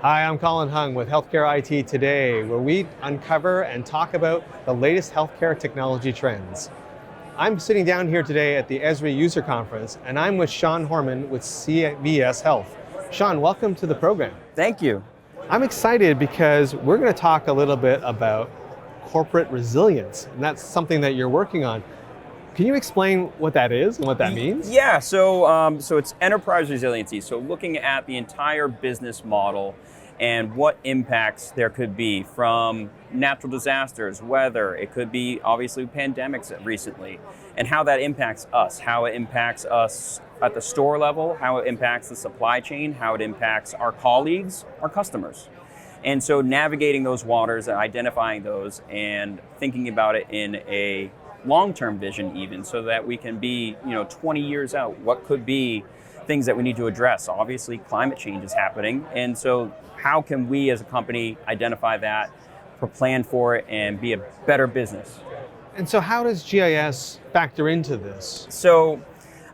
Hi, I'm Colin Hung with Healthcare IT Today, where we uncover and talk about the latest healthcare technology trends. I'm sitting down here today at the Esri User Conference, and I'm with Sean Horman with CVS Health. Sean, welcome to the program. Thank you. I'm excited because we're going to talk a little bit about corporate resilience, and that's something that you're working on. Can you explain what that is and what that means? Yeah, so it's enterprise resiliency. So looking at the entire business model and what impacts there could be from natural disasters, weather, it could be obviously pandemics recently, and how that impacts us, how it impacts us at the store level, how it impacts the supply chain, how it impacts our colleagues, our customers. And so navigating those waters and identifying those and thinking about it in a long-term vision even, so that we can be 20 years out, what could be things that we need to address. Obviously climate change is happening, and so how can we as a company identify that, plan for it, and be a better business? And so how does GIS factor into this? So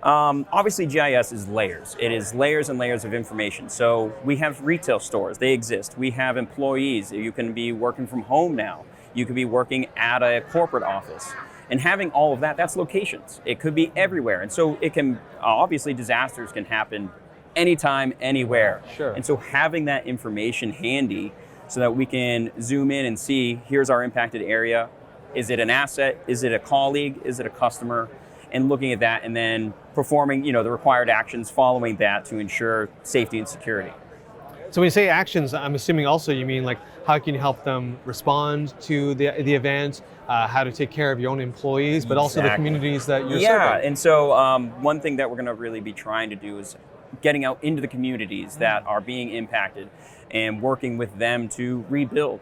obviously GIS is layers. It is layers and layers of information. So we have retail stores, they exist. We have employees, you can be working from home now. You could be working at a corporate office. And having all of that, that's locations. It could be everywhere. And so it can, obviously disasters can happen anytime, anywhere. Sure. And so having that information handy so that we can zoom in and see, here's our impacted area. Is it an asset? Is it a colleague? Is it a customer? And looking at that and then performing, the required actions following that to ensure safety and security. So when you say actions, I'm assuming also you mean like how can you help them respond to the event, how to take care of your own employees, but also the communities that you're serving. Yeah, and so one thing that we're going to really be trying to do is getting out into the communities that are being impacted and working with them to rebuild.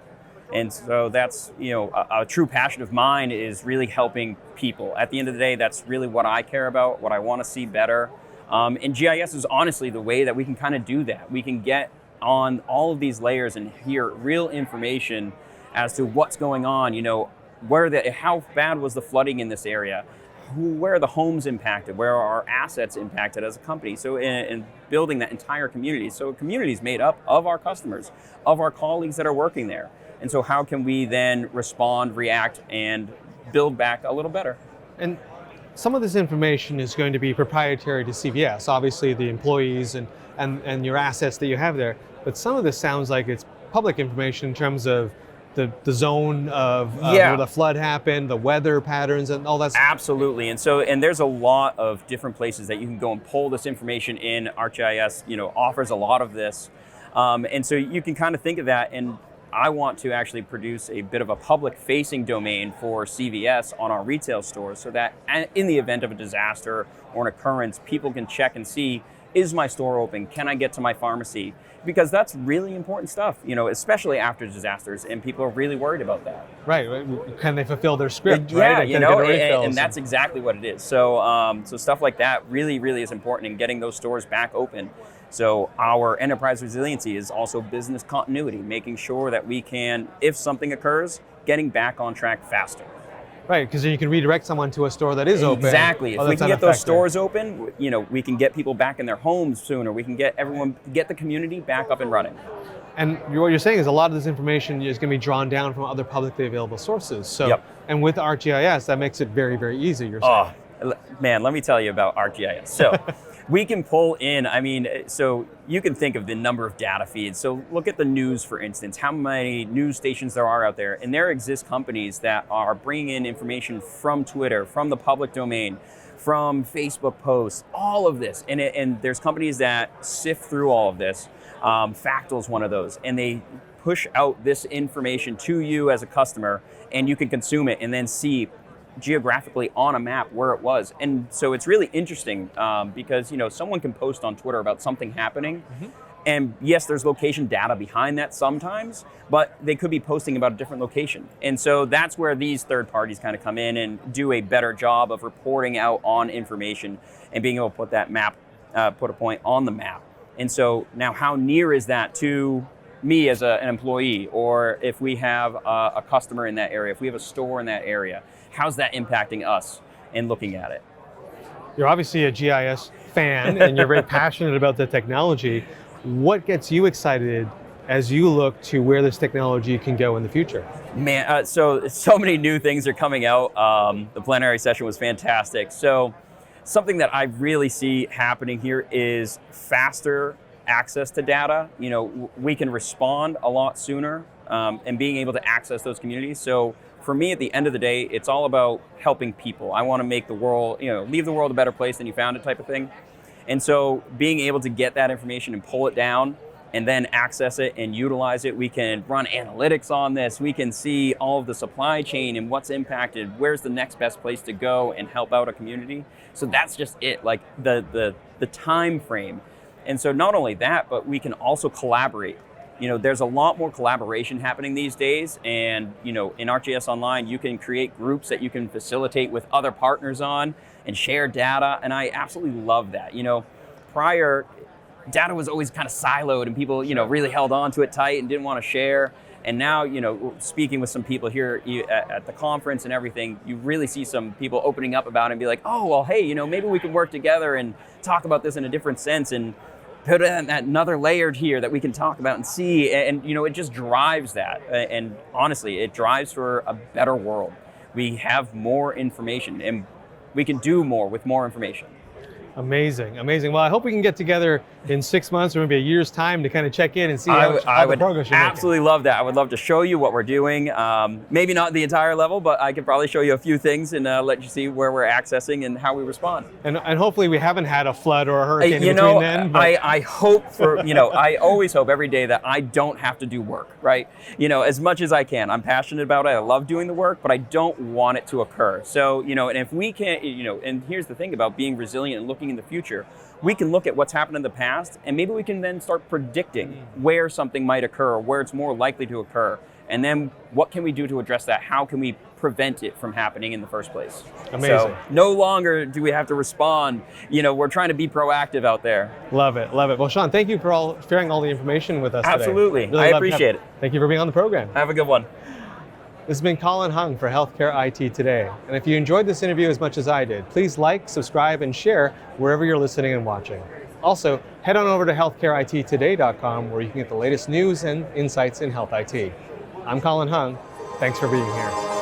And so that's, a true passion of mine is really helping people. At the end of the day, that's really what I care about, what I want to see better. And GIS is honestly the way that we can kind of do that. We can get on all of these layers and hear real information as to what's going on, how bad was the flooding in this area, where are the homes impacted, where are our assets impacted as a company. So in building that entire community. So a community is made up of our customers, of our colleagues that are working there. And so how can we then respond, react, and build back a little better? And some of this information is going to be proprietary to CVS, obviously the employees and your assets that you have there. But some of this sounds like it's public information in terms of the zone of where the flood happened, the weather patterns, and all that stuff. Absolutely. And there's a lot of different places that you can go and pull this information in. ArcGIS, offers a lot of this. And so you can kind of think of that, and I want to actually produce a bit of a public-facing domain for CVS on our retail stores so that in the event of a disaster or an occurrence, people can check and see, is my store open? Can I get to my pharmacy? Because that's really important stuff, especially after disasters, and people are really worried about that. Right. Can they fulfill their script? Yeah, right? And that's exactly what it is. So, so stuff like that really, really is important in getting those stores back open. So our enterprise resiliency is also business continuity, making sure that we can, if something occurs, getting back on track faster. Right, because you can redirect someone to a store that is open. Exactly. If we can get those stores open, we can get people back in their homes sooner. We can get the community back up and running. And what you're saying is a lot of this information is going to be drawn down from other publicly available sources. So, And with ArcGIS, that makes it very, very easy. You're saying. Oh, man, let me tell you about ArcGIS. So. We can pull in, so you can think of the number of data feeds. So look at the news, for instance, how many news stations there are out there. And there exist companies that are bringing in information from Twitter, from the public domain, from Facebook posts, all of this. And there's companies that sift through all of this. Factal's one of those. And they push out this information to you as a customer, and you can consume it and then see geographically on a map where it was. And so it's really interesting because someone can post on Twitter about something happening, and yes, there's location data behind that sometimes, but they could be posting about a different location. And so that's where these third parties kind of come in and do a better job of reporting out on information and being able to put that map, put a point on the map. And so now how near is that to me as an employee, or if we have a customer in that area, if we have a store in that area, how's that impacting us in looking at it? You're obviously a GIS fan and you're very passionate about the technology. What gets you excited as you look to where this technology can go in the future? Man, so many new things are coming out. The plenary session was fantastic. So something that I really see happening here is faster access to data. You know, we can respond a lot sooner and being able to access those communities. So for me, at the end of the day, it's all about helping people. I want to make the world, you know, leave the world a better place than you found it type of thing. And so being able to get that information and pull it down and then access it and utilize it, we can run analytics on this. We can see all of the supply chain and what's impacted, where's the next best place to go and help out a community. So that's just it, like the time frame. And so not only that, but we can also collaborate. You know, there's a lot more collaboration happening these days, and you know, in ArcGIS Online, you can create groups that you can facilitate with other partners on and share data, and I absolutely love that. You know, prior, data was always kind of siloed, and people, you know, really held on to it tight and didn't want to share. And now, you know, speaking with some people here at the conference and everything, you really see some people opening up about it and be like, oh, well, hey, you know, maybe we can work together and talk about this in a different sense and put in another layer here that we can talk about and see. And you know, it just drives that. And honestly, it drives for a better world. We have more information and we can do more with more information. Amazing, amazing. Well, I hope we can get together in 6 months or maybe a year's time to kind of check in and see how the progress you're making. Absolutely love that. I would love to show you what we're doing. Maybe not the entire level, but I could probably show you a few things and let you see where we're accessing and how we respond. And hopefully we haven't had a flood or a hurricane you in know, between then. But I hope for, you know, I always hope every day that I don't have to do work, right? You know, as much as I can. I'm passionate about it. I love doing the work, but I don't want it to occur. So, you know, and if we can't, you know, and here's the thing about being resilient and looking in the future, we can look at what's happened in the past and maybe we can then start predicting where something might occur or where it's more likely to occur. And then what can we do to address that? How can we prevent it from happening in the first place? Amazing. So no longer do we have to respond. You know, we're trying to be proactive out there. Love it, love it. Well, Sean, thank you for sharing all the information with us Absolutely. today. I appreciate it. Thank you for being on the program. Have a good one. This has been Colin Hung for Healthcare IT Today. And if you enjoyed this interview as much as I did, please like, subscribe, and share wherever you're listening and watching. Also, head on over to healthcareitttoday.com where you can get the latest news and insights in health IT. I'm Colin Hung. Thanks for being here.